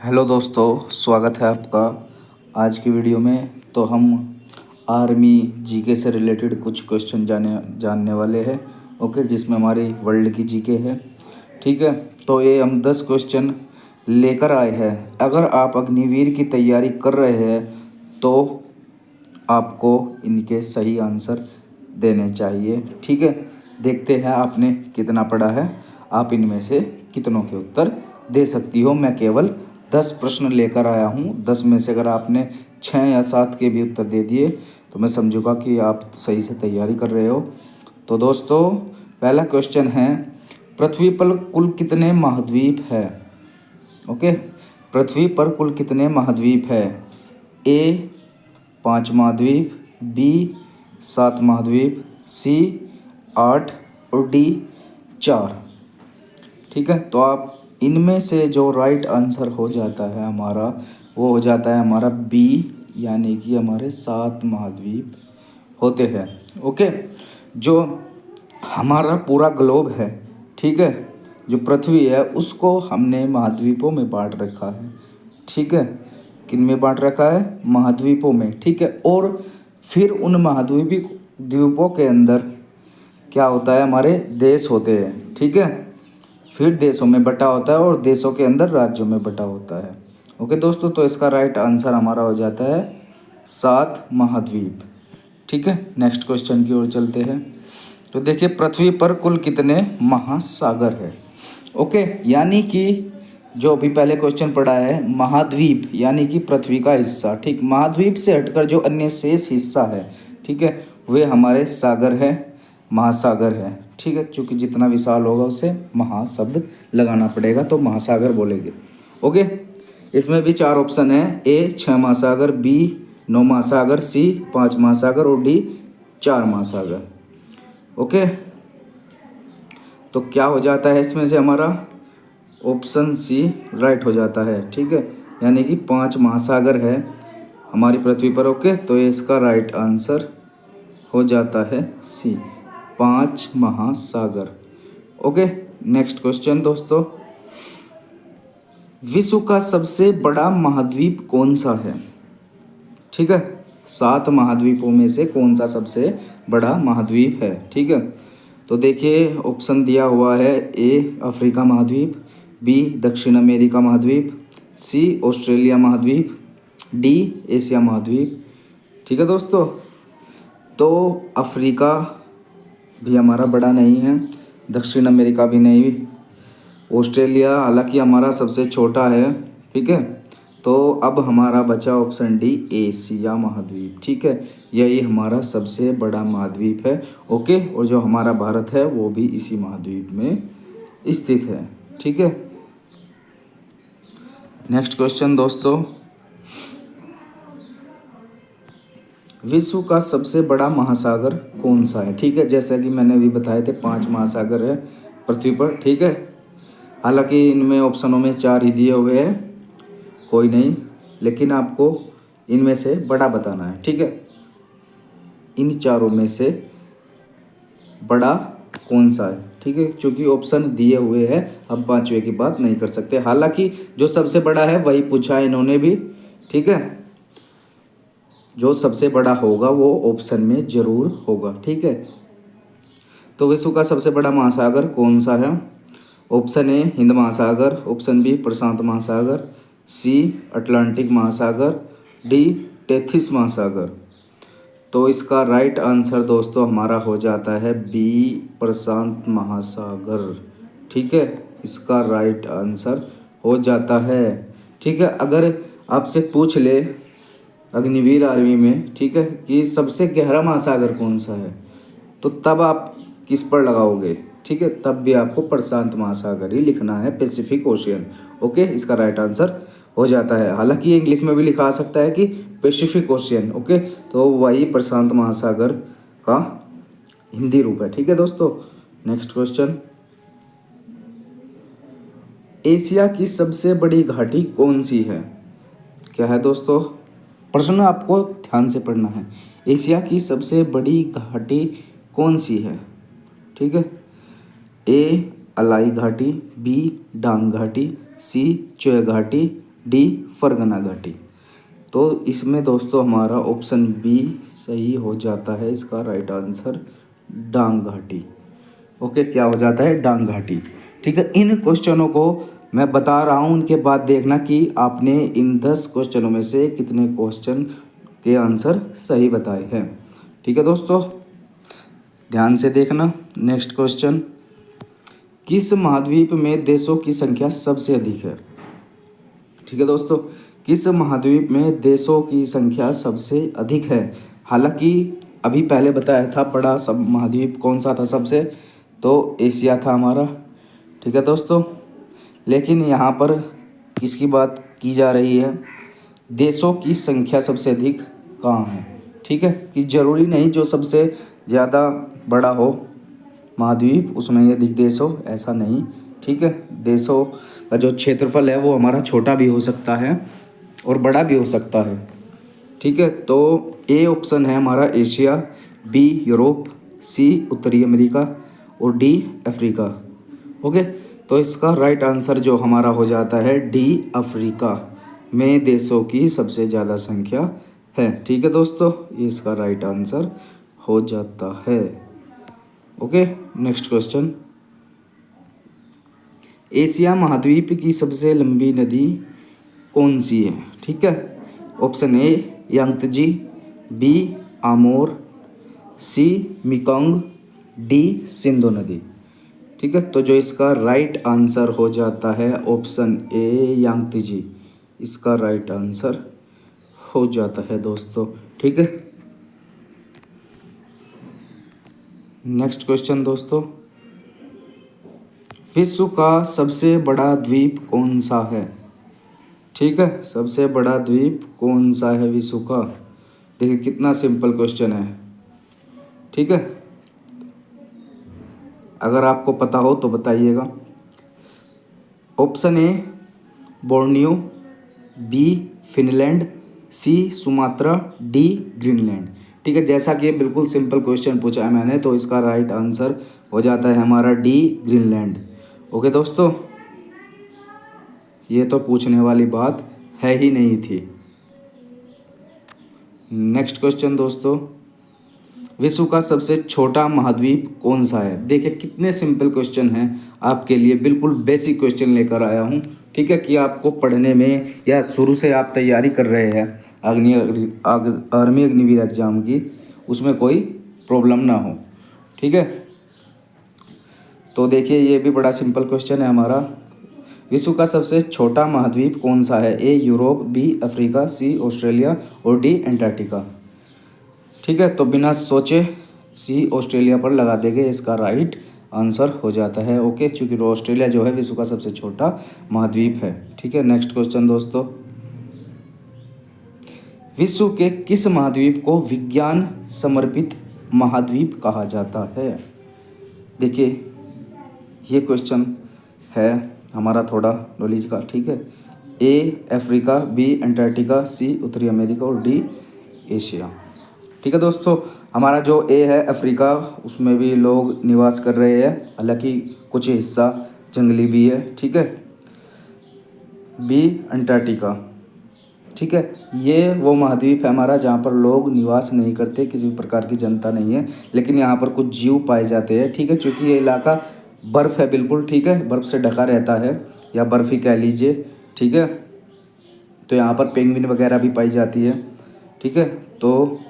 Hello दोस्तों, स्वागत है आपका आज की वीडियो में। तो हम आर्मी जीके से रिलेटेड कुछ क्वेश्चन जानने वाले हैं। ओके, जिसमें हमारी वर्ल्ड की जीके है। ठीक है, तो ये हम 10 क्वेश्चन लेकर आए हैं। अगर आप अग्निवीर की तैयारी कर रहे हैं तो आपको इनके सही आंसर देने चाहिए। ठीक है, देखते हैं आपने कितना पढ़ा है, आप इनमें से कितनों के उत्तर दे सकती हो। मैं केवल 10 प्रश्न लेकर आया हूँ। 10 में से अगर आपने 6 या 7 के भी उत्तर दे दिए तो मैं समझूंगा कि आप सही से तैयारी कर रहे हो। तो दोस्तों, पहला क्वेश्चन है, पृथ्वी पर कुल कितने महाद्वीप है? ओके, पृथ्वी पर कुल कितने महाद्वीप है? ए 5 महाद्वीप, बी 7 महाद्वीप, सी 8 और डी 4। ठीक है, तो आप इनमें से जो राइट आंसर हो जाता है हमारा, वो हो जाता है हमारा बी, यानी कि हमारे 7 महाद्वीप होते हैं। ओके, जो हमारा पूरा ग्लोब है, ठीक है, जो पृथ्वी है उसको हमने महाद्वीपों में बांट रखा है। ठीक है, किन में बांट रखा है? महाद्वीपों में। ठीक है, और फिर उन महाद्वीपी द्वीपों के अंदर क्या होता है, हमारे देश होते हैं। ठीक है, फिर देशों में बटा होता है और देशों के अंदर राज्यों में बटा होता है। ओके दोस्तों, तो इसका राइट आंसर हमारा हो जाता है 7 महाद्वीप। ठीक है, नेक्स्ट क्वेश्चन की ओर चलते हैं। तो देखिए, पृथ्वी पर कुल कितने महासागर है? ओके, यानी कि जो अभी पहले क्वेश्चन पढ़ा है, महाद्वीप यानी कि पृथ्वी का हिस्सा। ठीक, महाद्वीप से हटकर जो अन्य शेष हिस्सा है, ठीक है, वे हमारे सागर है, महासागर है। ठीक है, चूंकि जितना विशाल होगा उसे महाशब्द लगाना पड़ेगा, तो महासागर बोलेंगे। ओके, इसमें भी 4 ऑप्शन है, ए 6 महासागर, बी 9 महासागर, सी 5 महासागर और डी 4 महासागर। ओके, तो क्या हो जाता है इसमें से हमारा? ऑप्शन सी राइट हो जाता है। ठीक है, यानी कि 5 महासागर है हमारी पृथ्वी पर। ओके, तो ये इसका राइट आंसर हो जाता है सी, 5 महासागर। ओके, नेक्स्ट क्वेश्चन दोस्तों, विश्व का सबसे बड़ा महाद्वीप कौन सा है? ठीक है, 7 महाद्वीपों में से कौन सा सबसे बड़ा महाद्वीप है? ठीक है, तो देखिए ऑप्शन दिया हुआ है, ए अफ्रीका महाद्वीप, बी दक्षिण अमेरिका महाद्वीप, सी ऑस्ट्रेलिया महाद्वीप, डी एशिया महाद्वीप। ठीक है दोस्तों, तो अफ्रीका भी हमारा बड़ा नहीं है, दक्षिण अमेरिका भी नहीं, ऑस्ट्रेलिया हालांकि हमारा सबसे छोटा है। ठीक है, तो अब हमारा बचा ऑप्शन डी, एशिया महाद्वीप। ठीक है, यही हमारा सबसे बड़ा महाद्वीप है। ओके, और जो हमारा भारत है वो भी इसी महाद्वीप में स्थित है। ठीक है, नेक्स्ट क्वेश्चन दोस्तों, विश्व का सबसे बड़ा महासागर कौन सा है? ठीक है, जैसा कि मैंने अभी बताए थे 5 महासागर है पृथ्वी पर। ठीक है, हालांकि इनमें ऑप्शनों में 4 ही दिए हुए हैं, कोई नहीं, लेकिन आपको इनमें से बड़ा बताना है। ठीक है, इन चारों में से बड़ा कौन सा है? ठीक है, क्योंकि ऑप्शन दिए हुए हैं, हम 5वें की बात नहीं कर सकते। हालांकि जो सबसे बड़ा है वही पूछा है इन्होंने भी। ठीक है, जो सबसे बड़ा होगा वो ऑप्शन में जरूर होगा। ठीक है, तो विश्व का सबसे बड़ा महासागर कौन सा है? ऑप्शन ए हिंद महासागर, ऑप्शन बी प्रशांत महासागर, सी अटलांटिक महासागर, डी टेथिस महासागर। तो इसका राइट आंसर दोस्तों हमारा हो जाता है बी, प्रशांत महासागर। ठीक है, इसका राइट आंसर हो जाता है। ठीक है, अगर आपसे पूछ ले अग्निवीर आर्मी में, ठीक है, कि सबसे गहरा महासागर कौन सा है, तो तब आप किस पर लगाओगे? ठीक है, तब भी आपको प्रशांत महासागर ही लिखना है, पैसिफिक ओशियन। ओके, इसका राइट आंसर हो जाता है। हालांकि ये इंग्लिश में भी लिखा आ सकता है कि पैसिफिक ओशियन। ओके, तो वही प्रशांत महासागर का हिंदी रूप है। ठीक है दोस्तों, नेक्स्ट क्वेश्चन, एशिया की सबसे बड़ी घाटी कौन सी है? क्या है दोस्तों? प्रश्न आपको ध्यान से पढ़ना है। एशिया की सबसे बड़ी घाटी कौन सी है? ठीक है, ए अलाई घाटी, बी डांग घाटी, सी चोय घाटी, डी फरगना घाटी। तो इसमें दोस्तों हमारा ऑप्शन बी सही हो जाता है, इसका राइट आंसर डांग घाटी। ओके, क्या हो जाता है? डांग घाटी। ठीक है, इन क्वेश्चनों को मैं बता रहा हूँ, उनके बाद देखना कि आपने इन 10 क्वेश्चनों में से कितने क्वेश्चन के आंसर सही बताए हैं। ठीक है दोस्तों, ध्यान से देखना। नेक्स्ट क्वेश्चन, किस महाद्वीप में देशों की संख्या सबसे अधिक है? ठीक है दोस्तों, किस महाद्वीप में देशों की संख्या सबसे अधिक है? हालांकि अभी पहले बताया था बड़ा सब महाद्वीप कौन सा था सबसे, तो एशिया था हमारा। ठीक है दोस्तों, लेकिन यहाँ पर किसकी बात की जा रही है? देशों की संख्या सबसे अधिक कहाँ है? ठीक है, कि ज़रूरी नहीं जो सबसे ज़्यादा बड़ा हो महाद्वीप उसमें ही अधिक देश हो, ऐसा नहीं। ठीक है, देशों का जो क्षेत्रफल है वो हमारा छोटा भी हो सकता है और बड़ा भी हो सकता है। ठीक है, तो ए ऑप्शन है हमारा एशिया, बी यूरोप, सी उत्तरी अमेरिका और डी अफ्रीका। ओके, तो इसका राइट आंसर जो हमारा हो जाता है डी अफ्रीका में देशों की सबसे ज़्यादा संख्या है। ठीक है दोस्तों, ये इसका राइट आंसर हो जाता है। ओके, नेक्स्ट क्वेश्चन, एशिया महाद्वीप की सबसे लंबी नदी कौन सी है? ठीक है, option A Yangtze, B Amur, C Mekong, D Sindhu नदी। ठीक है, तो जो इसका राइट आंसर हो जाता है ऑप्शन ए यांगत्जी, इसका राइट आंसर हो जाता है दोस्तों। ठीक है, नेक्स्ट क्वेश्चन दोस्तों, विश्व का सबसे बड़ा द्वीप कौन सा है? ठीक है, सबसे बड़ा द्वीप कौन सा है विश्व का? देखिए कितना सिंपल क्वेश्चन है। ठीक है, अगर आपको पता हो तो बताइएगा। Option A Borneo, B Finland, C Sumatra, D Greenland. ठीक है, जैसा कि ये बिल्कुल सिंपल क्वेश्चन पूछा है मैंने, तो इसका राइट आंसर हो जाता है हमारा डी ग्रीनलैंड। ओके दोस्तों, ये तो पूछने वाली बात है ही नहीं थी। नेक्स्ट क्वेश्चन दोस्तों, विश्व का सबसे छोटा महाद्वीप कौन सा है? देखिए कितने सिंपल क्वेश्चन हैं आपके लिए, बिल्कुल बेसिक क्वेश्चन लेकर आया हूँ। ठीक है, कि आपको पढ़ने में या शुरू से आप तैयारी कर रहे हैं आर्मी अग्निवीर एग्जाम की, उसमें कोई प्रॉब्लम ना हो। ठीक है, तो देखिए ये भी बड़ा सिंपल क्वेश्चन है हमारा। विश्व का सबसे छोटा महाद्वीप कौन सा है? ए यूरोप, बी अफ्रीका, सी ऑस्ट्रेलिया और डी अंटार्कटिका। ठीक है, तो बिना सोचे सी ऑस्ट्रेलिया पर लगा देंगे, इसका राइट आंसर हो जाता है। ओके, चूँकि ऑस्ट्रेलिया जो है विश्व का सबसे छोटा महाद्वीप है। ठीक है, नेक्स्ट क्वेश्चन दोस्तों, विश्व के किस महाद्वीप को विज्ञान समर्पित महाद्वीप कहा जाता है? देखिए ये क्वेश्चन है हमारा थोड़ा नॉलेज का। ठीक है, ए अफ्रीका, बी अंटार्कटिका, सी उत्तरी अमेरिका और डी एशिया। ठीक है दोस्तों, हमारा जो ए है अफ्रीका, उसमें भी लोग निवास कर रहे हैं, हालांकि कुछ हिस्सा जंगली भी है। ठीक है, बी अंटार्कटिका। ठीक है, ये वो महाद्वीप है हमारा जहाँ पर लोग निवास नहीं करते, किसी भी प्रकार की जनता नहीं है, लेकिन यहाँ पर कुछ जीव पाए जाते हैं। ठीक है, क्योंकि ये इलाका बर्फ़ है बिल्कुल। ठीक है, बर्फ़ से ढका रहता है या बर्फ़ ही कह लीजिए। ठीक है, तो यहाँ पर पेंगुइन वगैरह भी पाई जाती है। ठीक है, तो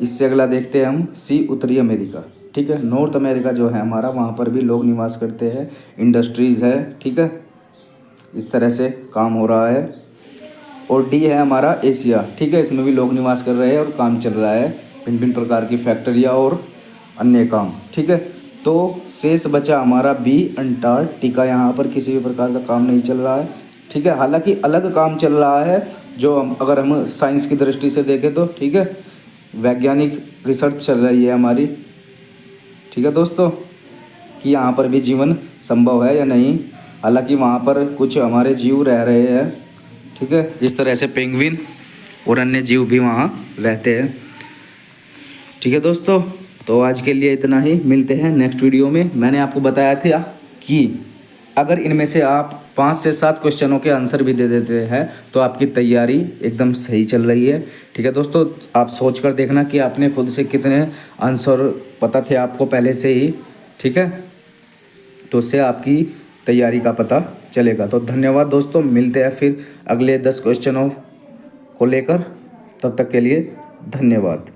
इससे अगला देखते हैं हम सी उत्तरी अमेरिका। ठीक है, नॉर्थ अमेरिका जो है हमारा, वहाँ पर भी लोग निवास करते हैं, इंडस्ट्रीज़ है। ठीक है, इस तरह से काम हो रहा है। और डी है हमारा एशिया। ठीक है, इसमें भी लोग निवास कर रहे हैं और काम चल रहा है, भिन्न भिन्न प्रकार की फैक्ट्रियाँ और अन्य काम। ठीक है, तो शेष बचा हमारा बी अंटार्कटिका, यहाँ पर किसी भी प्रकार का काम नहीं चल रहा है। ठीक है, हालांकि अलग काम चल रहा है जो अगर हम साइंस की दृष्टि से देखें तो। ठीक है, वैज्ञानिक रिसर्च चल रही है हमारी। ठीक है दोस्तों, कि यहाँ पर भी जीवन संभव है या नहीं। हालांकि वहाँ पर कुछ हमारे जीव रह रहे हैं। ठीक है, जिस तरह से पेंगुइन और अन्य जीव भी वहाँ रहते हैं। ठीक है दोस्तों, तो आज के लिए इतना ही, मिलते हैं नेक्स्ट वीडियो में। मैंने आपको बताया था कि अगर इनमें से आप 5 से 7 क्वेश्चनों के आंसर भी दे देते हैं तो आपकी तैयारी एकदम सही चल रही है। ठीक है दोस्तों, आप सोच कर देखना कि आपने खुद से कितने आंसर पता थे आपको पहले से ही। ठीक है, तो उससे आपकी तैयारी का पता चलेगा। तो धन्यवाद दोस्तों, मिलते हैं फिर अगले 10 क्वेश्चनों को लेकर। तब तक के लिए धन्यवाद।